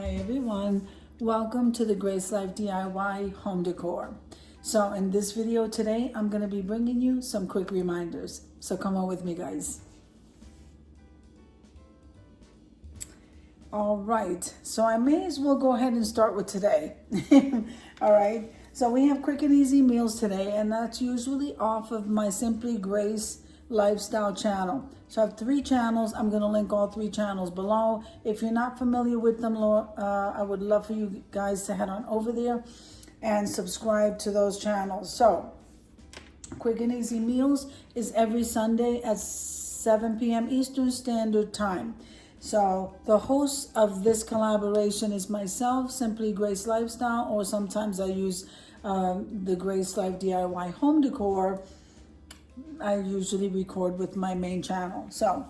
Hi everyone, welcome to the Grace Life DIY home decor. So in this video today, I'm going to be bringing you some quick reminders. So come on with me, guys. All right, so I may as well go ahead and start with today. All right, so we have quick and easy meals today, and that's usually off of my Simply Grace Lifestyle channel. So I have 3 channels. I'm going to link all 3 channels below. If you're not familiar with them, I would love for you guys to head on over there and subscribe to those channels. So Quick and Easy Meals is every Sunday at 7 p.m. Eastern Standard Time. So the host of this collaboration is myself, Simply Grace Lifestyle, or sometimes I use the Grace Life DIY home decor. I usually record with my main channel. So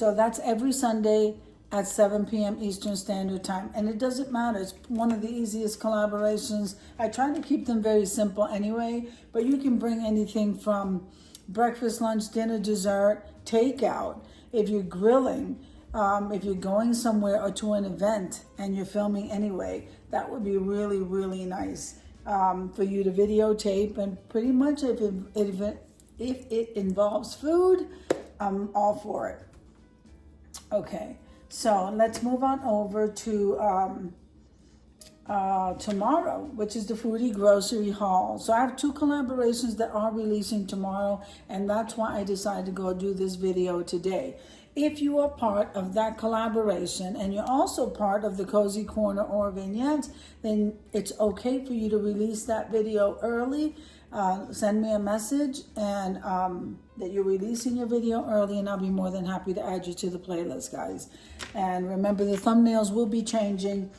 that's every Sunday at 7 p.m. Eastern Standard Time. And it doesn't matter. It's one of the easiest collaborations. I try to keep them very simple anyway, but you can bring anything from breakfast, lunch, dinner, dessert, takeout. If you're grilling, if you're going somewhere or to an event and you're filming anyway, that would be really, really nice. For you to videotape, and pretty much if it involves food, I'm all for it. Okay, so let's move on over to tomorrow, which is the Foodie Grocery Haul. So I have 2 collaborations that are releasing tomorrow, and that's why I decided to go do this video today. If you are part of that collaboration and you're also part of the Cozy Corner or Vignette, then it's okay for you to release that video early. Send me a message and that you're releasing your video early, and I'll be more than happy to add you to the playlist, guys. And remember, the thumbnails will be changing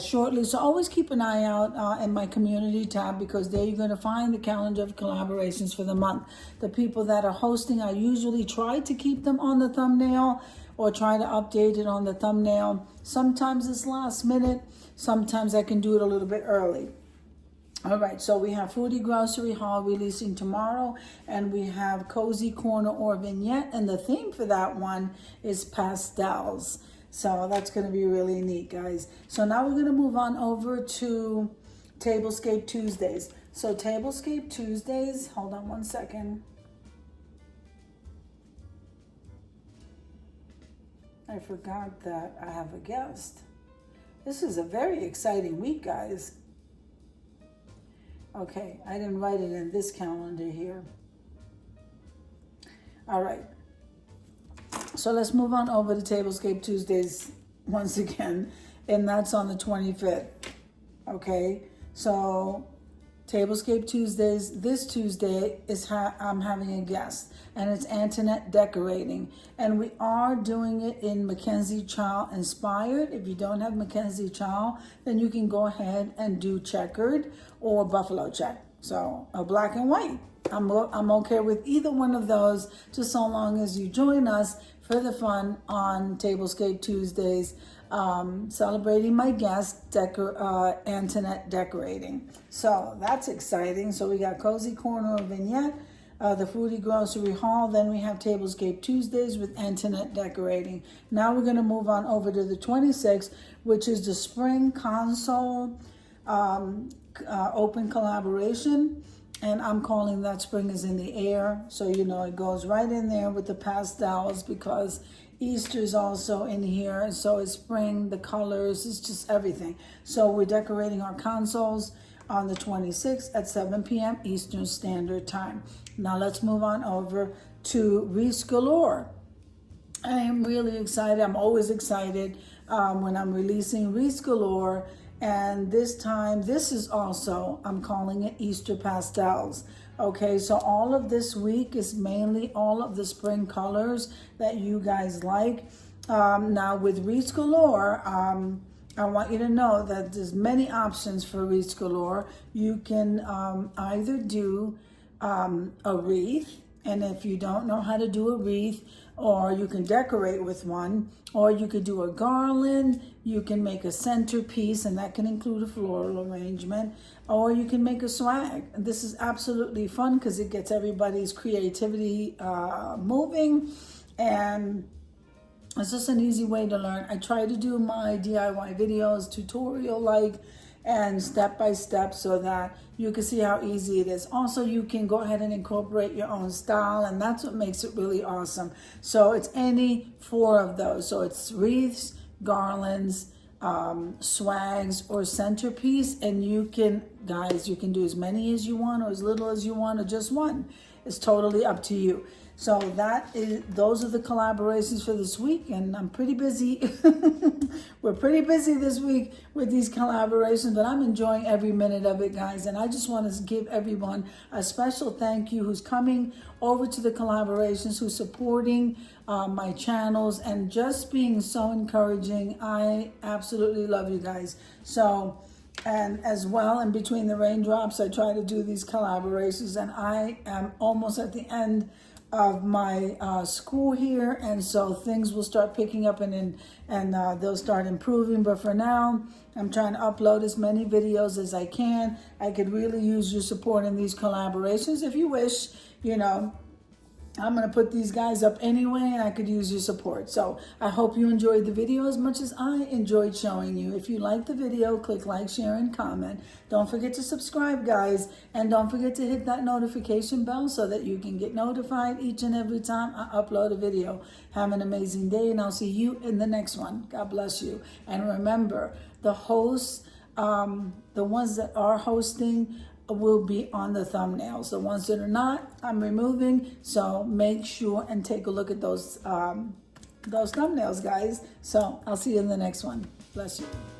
shortly, so always keep an eye out in my community tab, because there you're going to find the calendar of collaborations for the month. The people that are hosting, I usually try to keep them on the thumbnail or try to update it on the thumbnail. Sometimes it's last minute, sometimes I can do it a little bit early. All right, so we have Foodie Grocery Haul releasing tomorrow, and we have Cozy Corner or Vignette, and the theme for that one is pastels. So that's going to be really neat, guys. So now we're going to move on over to Tablescape Tuesdays. So Tablescape Tuesdays, hold on one second. I forgot that I have a guest. This is a very exciting week, guys. Okay, I didn't write it in this calendar here. All right. So let's move on over to Tablescape Tuesdays once again, and that's on the 25th. Okay, so Tablescape Tuesdays, this Tuesday is I'm having a guest, and it's Antoinette decorating, and we are doing it in Mackenzie Child inspired. If you don't have Mackenzie Child, then you can go ahead and do checkered or buffalo check, so a black and white. I'm okay with either one of those, just so long as you join us for the fun on Tablescape Tuesdays, celebrating my guest, Antoinette decorating. So that's exciting. So we got Cozy Corner Vignette, the Foodie Grocery Haul, then we have Tablescape Tuesdays with Antoinette decorating. Now we're going to move on over to the 26th, which is the Spring Console Open Collaboration. And I'm calling that Spring is in the Air. So, you know, it goes right in there with the pastels, because Easter is also in here. And so it's spring, the colors, it's just everything. So we're decorating our consoles on the 26th at 7 p.m. Eastern Standard Time. Now let's move on over to Reese Galore. I am really excited. I'm always excited when I'm releasing Reese Galore. And this time, this is also, I'm calling it Easter Pastels. Okay, so all of this week is mainly all of the spring colors that you guys like. Now with Reese Galore, I want you to know that there's many options for Reese Galore. You can either do a wreath, and if you don't know how to do a wreath, or you can decorate with one, or you could do a garland, you can make a centerpiece, and that can include a floral arrangement, or you can make a swag. This is absolutely fun because it gets everybody's creativity moving, and It's just an easy way to learn. I try to do my DIY videos tutorial like and step by step so that you can see how easy it is. Also, you can go ahead and incorporate your own style, and that's what makes it really awesome. So it's any 4 of those. So it's wreaths, garlands, swags, or centerpiece, and you can, guys, you can do as many as you want or as little as you want or just one. It's totally up to you. So those are the collaborations for this week, and I'm pretty busy. We're pretty busy this week with these collaborations, but I'm enjoying every minute of it, guys. And I just want to give everyone a special thank you who's coming over to the collaborations, who's supporting my channels, and just being so encouraging. I absolutely love you guys. So, and as well, in between the raindrops, I try to do these collaborations, and I am almost at the end of my school here, and so things will start picking up and they'll start improving. But for now, I'm trying to upload as many videos as I can. I could really use your support in these collaborations. If you wish, you know, I'm going to put these guys up anyway, and I could use your support. So I hope you enjoyed the video as much as I enjoyed showing you. If you liked the video, click like, share, and comment. Don't forget to subscribe, guys. And don't forget to hit that notification bell so that you can get notified each and every time I upload a video. Have an amazing day, and I'll see you in the next one. God bless you. And remember, the hosts, the ones that are hosting, will be on the thumbnails. The ones that are not, I'm removing. So make sure and take a look at those thumbnails, guys. So I'll see you in the next one. Bless you.